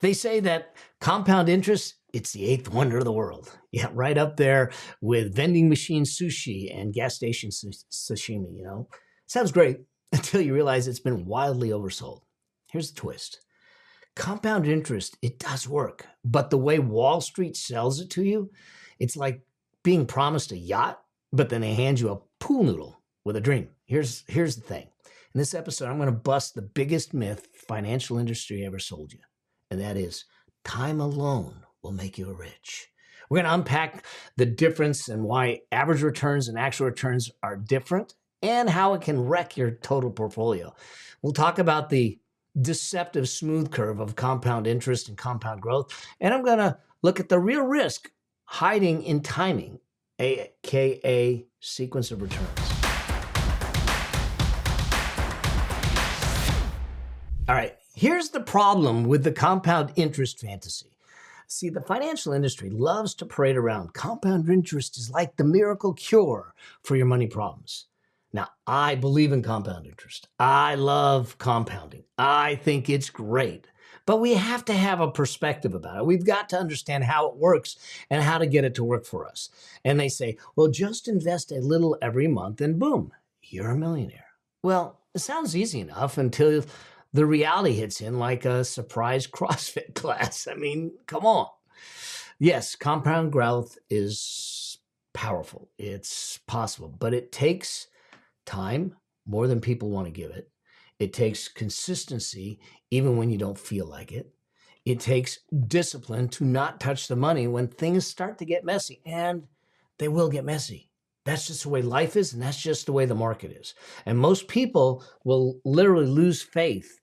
They say that compound interest, it's the eighth wonder of the world. Yeah, right up there with vending machine sushi and gas station sashimi, Sounds great until you realize it's been wildly oversold. Here's the twist. Compound interest, it does work, but the way Wall Street sells it to you, it's like being promised a yacht, but then they hand you a pool noodle with a dream. Here's the thing. In this episode, I'm going to bust the biggest myth the financial industry ever sold you, and that is time alone will make you rich. We're going to unpack the difference and why average returns and actual returns are different and how it can wreck your total portfolio. We'll talk about the deceptive smooth curve of compound interest and compound growth, and I'm going to look at the real risk hiding in timing, aka sequence of returns. All right, here's the problem with the compound interest fantasy. See, the financial industry loves to parade around compound interest is like the miracle cure for your money problems. Now, I believe in compound interest. I love compounding. I think it's great. But we have to have a perspective about it. We've got to understand how it works and how to get it to work for us. And they say, well, just invest a little every month and boom, you're a millionaire. Well, it sounds easy enough until the reality hits in like a surprise CrossFit class. I mean, come on. Yes, compound growth is powerful. It's possible, but it takes time, more than people want to give it. It takes consistency, even when you don't feel like it. It takes discipline to not touch the money when things start to get messy, and they will get messy. That's just the way life is, and that's just the way the market is. And most people will literally lose faith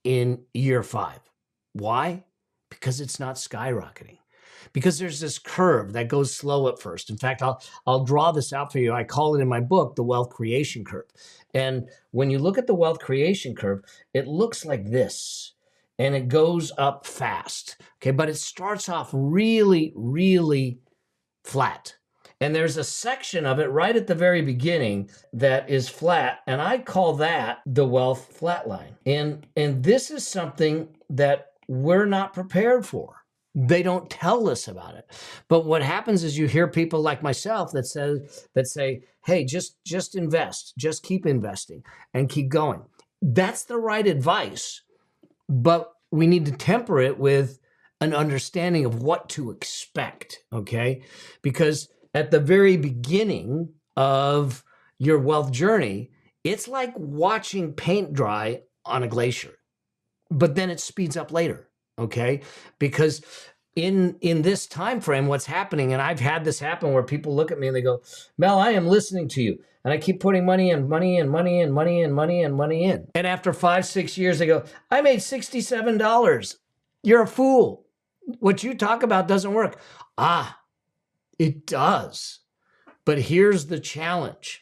in year 5. Why? Because it's not skyrocketing. Because there's this curve that goes slow at first. In fact, I'll draw this out for you. I call it in my book the wealth creation curve. And when you look at the wealth creation curve, it looks like this, and it goes up fast. Okay, but it starts off really, really flat. And there's a section of it right at the very beginning that is flat, and I call that the wealth flatline. And this is something that we're not prepared for. They don't tell us about it. But what happens is you hear people like myself that say, hey, just invest, just keep investing and keep going. That's the right advice, but we need to temper it with an understanding of what to expect, okay? Because at the very beginning of your wealth journey, it's like watching paint dry on a glacier, but then it speeds up later. Okay, because in this time frame, what's happening, and I've had this happen where people look at me and they go, Mel, I am listening to you, and I keep putting money in, money and money and money and money and money in. And after 5-6 years, they go, I made $67. You're a fool. What you talk about doesn't work. It does. But here's the challenge.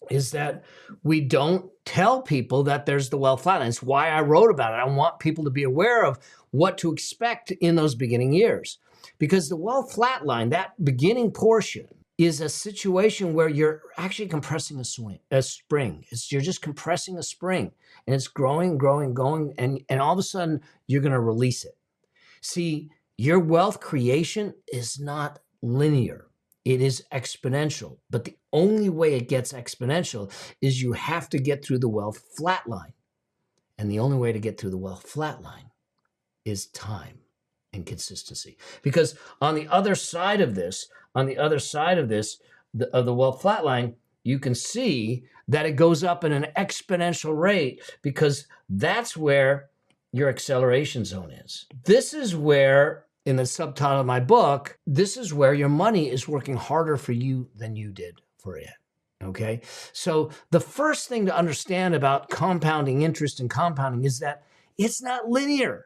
Is that we don't tell people that there's the wealth flatline. It's why I wrote about it. I want people to be aware of what to expect in those beginning years. Because the wealth flatline, that beginning portion, is a situation where you're actually compressing a spring. You're just compressing a spring, and it's growing, going, and all of a sudden, you're going to release it. See, your wealth creation is not linear. It is exponential, but the only way it gets exponential is you have to get through the wealth flatline. And the only way to get through the wealth flatline is time and consistency. Because on the other side of this, of the wealth flatline, you can see that it goes up in an exponential rate because that's where your acceleration zone is. This is where, in the subtitle of my book, this is where your money is working harder for you than you did for it, okay? So the first thing to understand about compounding interest and compounding is that it's not linear.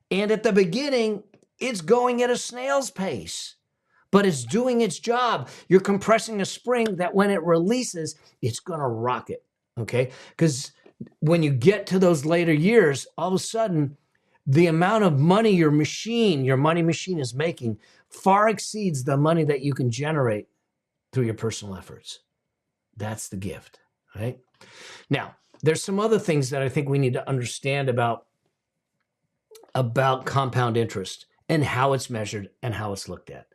And at the beginning, it's going at a snail's pace, but it's doing its job. You're compressing a spring that when it releases, it's gonna rocket, okay? Because when you get to those later years, all of a sudden, the amount of money your money machine is making far exceeds the money that you can generate through your personal efforts. That's the gift, right? Now, there's some other things that I think we need to understand about about compound interest and how it's measured and how it's looked at.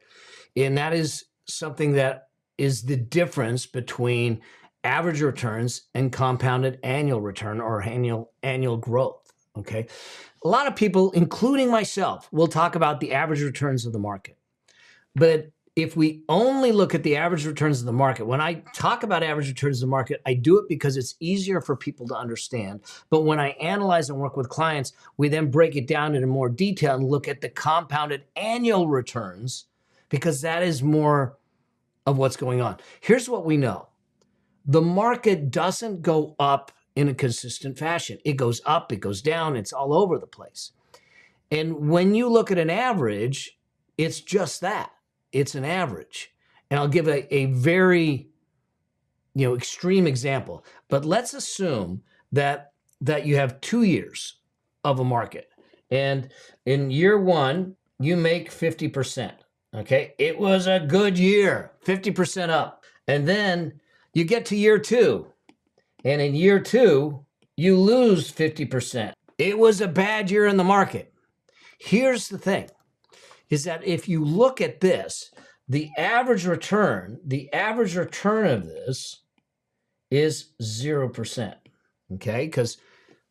And that is something that is the difference between average returns and compounded annual return or annual growth. Okay. A lot of people, including myself, will talk about the average returns of the market. But if we only look at the average returns of the market, when I talk about average returns of the market, I do it because it's easier for people to understand. But when I analyze and work with clients, we then break it down into more detail and look at the compounded annual returns, because that is more of what's going on. Here's what we know. The market doesn't go up in a consistent fashion. It goes up, it goes down, it's all over the place. And when you look at an average, it's just that. It's an average. And I'll give a very, extreme example. But let's assume that you have 2 years of a market. And in year one, you make 50%. Okay. It was a good year, 50% up. And then you get to year two. And in year two, you lose 50%. It was a bad year in the market. Here's the thing, is that if you look at this, the average return of this is 0%, okay? Because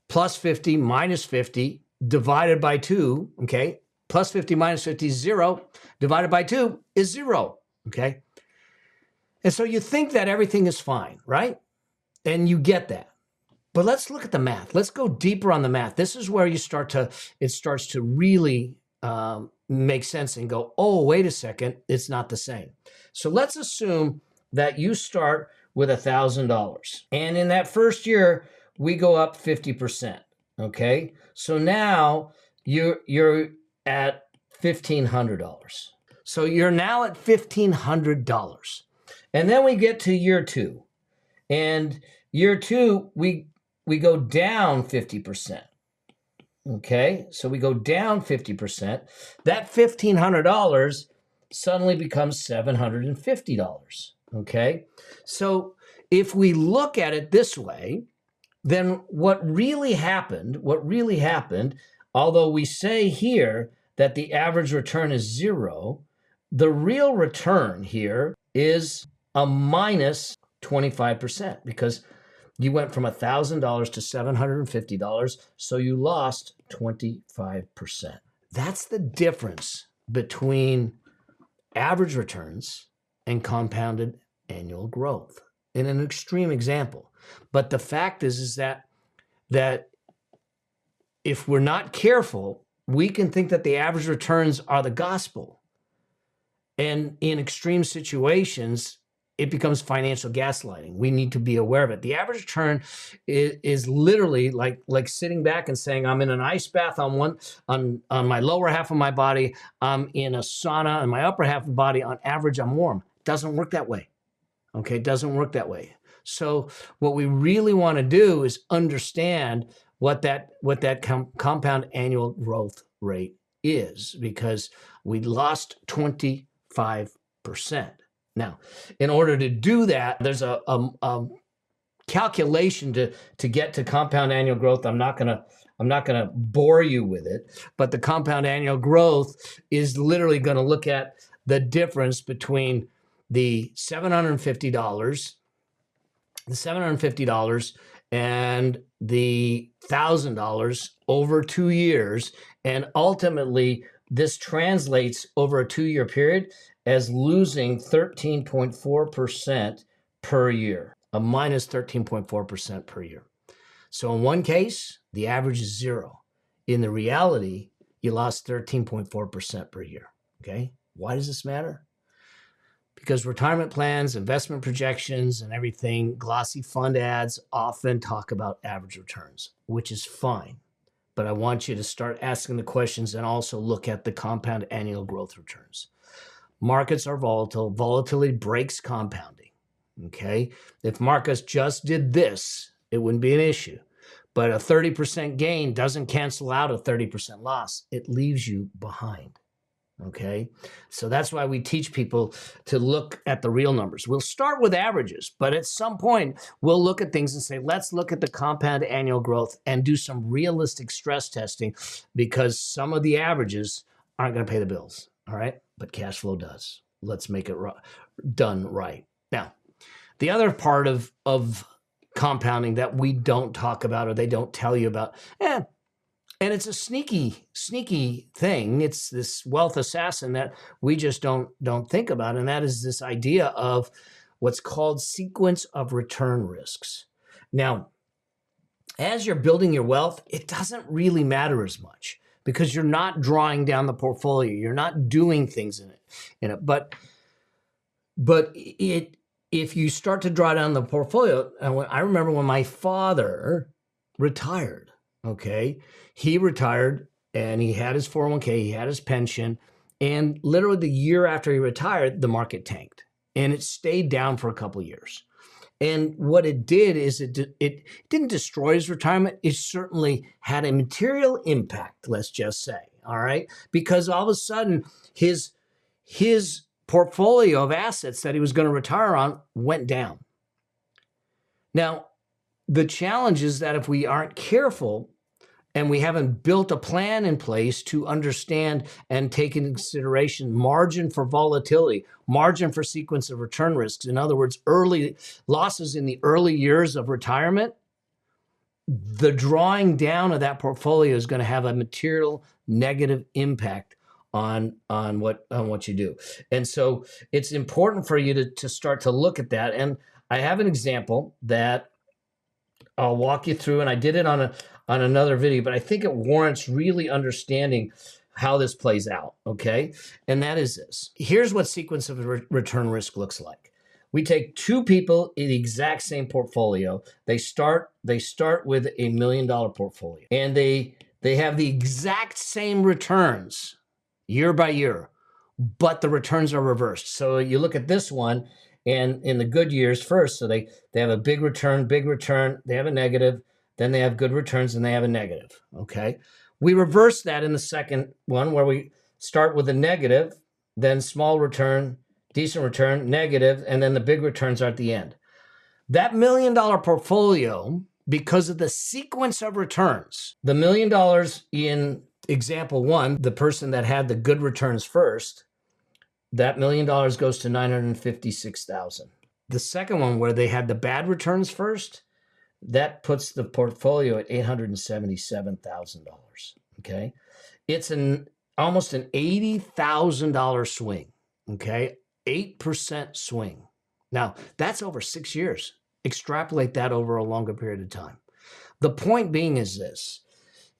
plus 50 minus 50 divided by 2, okay? Plus 50 minus 50 is 0, divided by 2 is 0, okay? And so you think that everything is fine, right? And you get that. But let's look at the math. Let's go deeper on the math. This is where it starts to really make sense and go, oh, wait a second, it's not the same. So let's assume that you start with $1,000. And in that first year, we go up 50%, okay? So now you're at $1,500. So you're now at $1,500. And then we get to year two. And year two, we go down 50%. Okay, so we go down 50%. That $1,500 suddenly becomes $750. Okay, so if we look at it this way, then what really happened, although we say here that the average return is 0, the real return here is a minus 25%, because you went from $1,000 to $750, so you lost 25%. That's the difference between average returns and compounded annual growth in an extreme example. But the fact is that if we're not careful, we can think that the average returns are the gospel. And in extreme situations, it becomes financial gaslighting. We need to be aware of it. The average return is literally like sitting back and saying, I'm in an ice bath on my lower half of my body. I'm in a sauna on my upper half of the body. On average, I'm warm. It doesn't work that way. Okay, it doesn't work that way. So what we really want to do is understand what that compound annual growth rate is, because we lost 25%. Now, in order to do that, there's a calculation to get to compound annual growth. I'm not gonna bore you with it, but the compound annual growth is literally going to look at the difference between the $750 and the $1,000 over 2 years, and ultimately this translates over a 2-year period as losing 13.4% per year, a minus 13.4% per year. So in one case, the average is 0. In the reality, you lost 13.4% per year, okay? Why does this matter? Because retirement plans, investment projections, and everything, glossy fund ads often talk about average returns, which is fine. But I want you to start asking the questions and also look at the compound annual growth returns. Markets are volatile. Volatility breaks compounding, okay? If markets just did this, it wouldn't be an issue. But a 30% gain doesn't cancel out a 30% loss. It leaves you behind, Okay. So that's why we teach people to look at the real numbers. We'll start with averages, but at some point we'll look at things and say, let's look at the compound annual growth and do some realistic stress testing, because some of the averages aren't going to pay the bills. All right. But cash flow does. Let's make it done right. Now, the other part of compounding that we don't talk about, or they don't tell you about, and it's a sneaky thing. It's this wealth assassin that we just don't think about. And that is this idea of what's called sequence of return risks. Now, as you're building your wealth, it doesn't really matter as much because you're not drawing down the portfolio. You're not doing things in it. But if you start to draw down the portfolio, I remember when my father retired. Okay. He retired and he had his 401k, he had his pension, and literally the year after he retired, the market tanked and it stayed down for a couple of years. And what it did is it didn't destroy his retirement. It certainly had a material impact, let's just say. All right. Because all of a sudden his portfolio of assets that he was going to retire on went down. Now, the challenge is that if we aren't careful and we haven't built a plan in place to understand and take into consideration margin for volatility, margin for sequence of return risks, in other words, early losses in the early years of retirement, the drawing down of that portfolio is going to have a material negative impact on what you do. And so it's important for you to start to look at that. And I have an example that I'll walk you through, and I did it on another video, but I think it warrants really understanding how this plays out, okay? And that is this. Here's what sequence of return risk looks like. We take two people in the exact same portfolio. They start with $1 million portfolio, and they have the exact same returns year by year, but the returns are reversed. So you look at this one, and in the good years first, so they have a big return, they have a negative, then they have good returns, and they have a negative, okay? We reverse that in the second one where we start with a negative, then small return, decent return, negative, and then the big returns are at the end. That $1 million portfolio, because of the sequence of returns, the $1 million in example one, the person that had the good returns first, that $1 million goes to $956,000. The second one, where they had the bad returns first, that puts the portfolio at $877,000. Okay, it's almost an $80,000 swing. Okay, 8% swing. Now that's over 6 years. Extrapolate that over a longer period of time. The point being is this: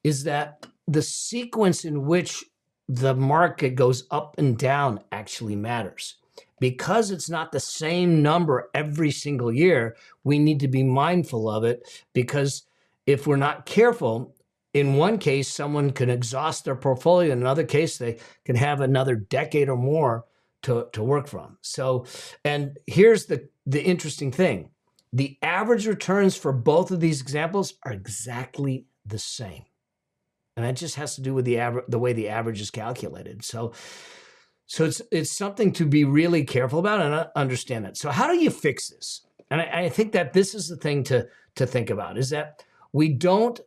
is that the sequence in which the market goes up and down actually matters. Because it's not the same number every single year, we need to be mindful of it, because if we're not careful, in one case, someone can exhaust their portfolio. In another case, they can have another decade or more to work from. So, and here's the interesting thing. The average returns for both of these examples are exactly the same. And that just has to do with the way the average is calculated. So it's something to be really careful about and understand that. So how do you fix this? And I think that this is the thing to think about, is that we don't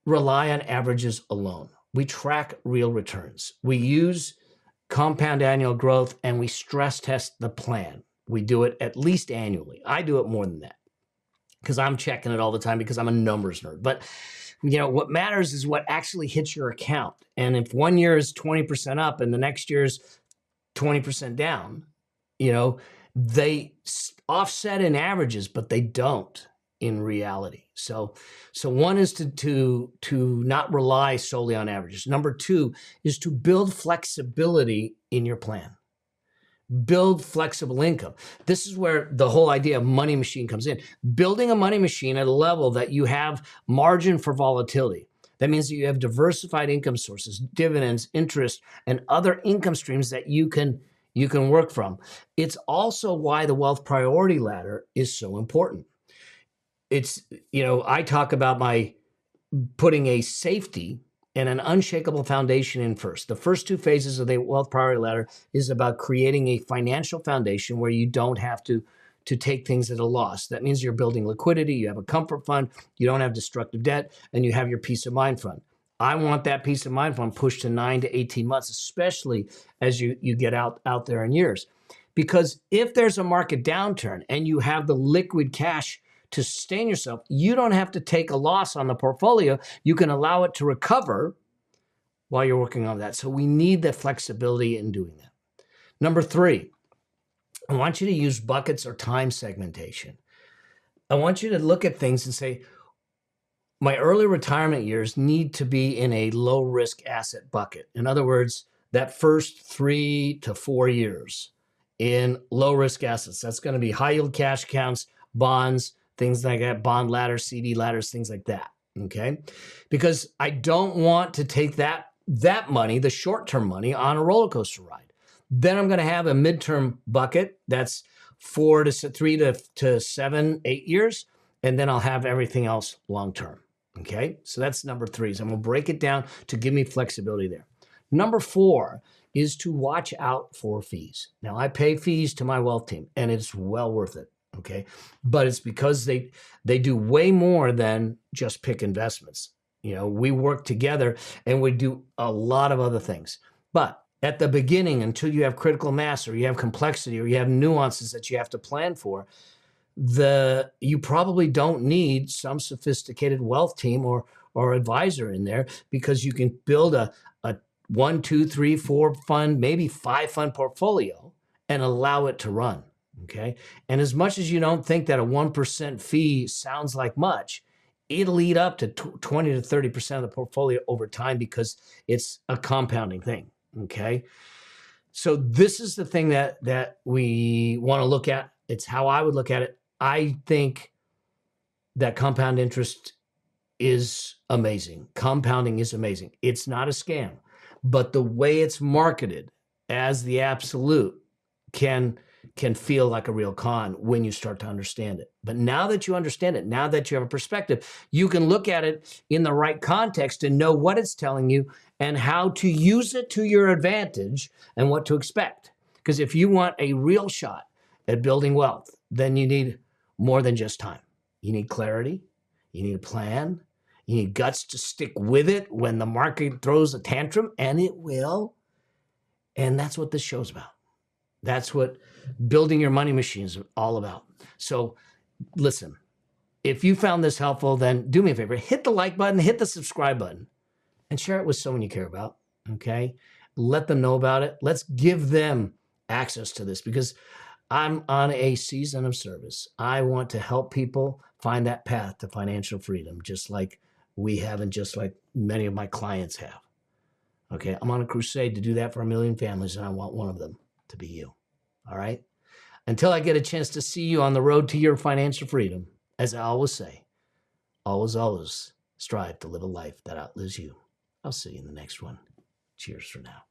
rely on averages alone. We track real returns. We use compound annual growth, and we stress test the plan. We do it at least annually. I do it more than that because I'm checking it all the time because I'm a numbers nerd. But what matters is what actually hits your account. And if one year is 20% up and the next year is 20% down, they offset in averages, but they don't in reality. So one is to not rely solely on averages. Number two is to build flexibility in your plan. Build flexible income. This is where the whole idea of money machine comes in. Building a money machine at a level that you have margin for volatility. That means that you have diversified income sources, dividends, interest, and other income streams that you can work from. It's also why the wealth priority ladder is so important. It's, I talk about my putting a safety and an unshakable foundation in first. The first two phases of the wealth priority ladder is about creating a financial foundation where you don't have to take things at a loss. That means you're building liquidity, you have a comfort fund, you don't have destructive debt, and you have your peace of mind fund. I want that peace of mind fund pushed to 9 to 18 months, especially as you get out there in years. Because if there's a market downturn and you have the liquid cash to sustain yourself, you don't have to take a loss on the portfolio. You can allow it to recover while you're working on that. So we need the flexibility in doing that. Number 3, I want you to use buckets or time segmentation. I want you to look at things and say, my early retirement years need to be in a low risk asset bucket. In other words, that first 3 to 4 years in low risk assets. That's going to be high yield cash accounts, bonds, things like that, bond ladders, CD ladders, things like that. Okay. Because I don't want to take that money, the short-term money, on a roller coaster ride. Then I'm going to have a midterm bucket that's 3 to 7, 8 years. And then I'll have everything else long-term. Okay. So that's number 3. So I'm going to break it down to give me flexibility there. Number 4 is to watch out for fees. Now, I pay fees to my wealth team, and it's well worth it. Okay. But it's because they do way more than just pick investments. You know, we work together and we do a lot of other things. But at the beginning, until you have critical mass or you have complexity or you have nuances that you have to plan for, you probably don't need some sophisticated wealth team or advisor in there, because you can build a 1, 2, 3, 4 fund, maybe 5 fund portfolio and allow it to run. Okay. And as much as you don't think that a 1% fee sounds like much, it'll eat up to 20 to 30% of the portfolio over time, because it's a compounding thing. Okay. So this is the thing that we want to look at. It's how I would look at it. I think that compound interest is amazing. Compounding is amazing. It's not a scam, but the way it's marketed as the absolute can feel like a real con when you start to understand it. But now that you understand it, now that you have a perspective, you can look at it in the right context and know what it's telling you and how to use it to your advantage and what to expect. Because if you want a real shot at building wealth, then you need more than just time. You need clarity. You need a plan. You need guts to stick with it when the market throws a tantrum, and it will. And that's what this show's about. That's what building your money machine is all about. So listen, if you found this helpful, then do me a favor, hit the like button, hit the subscribe button, and share it with someone you care about. Okay. Let them know about it. Let's give them access to this, because I'm on a season of service. I want to help people find that path to financial freedom, just like we have and just like many of my clients have. Okay. I'm on a crusade to do that for 1 million families, and I want one of them to be you. All right. Until I get a chance to see you on the road to your financial freedom, as I always say, always strive to live a life that outlives you. I'll see you in the next one. Cheers for now.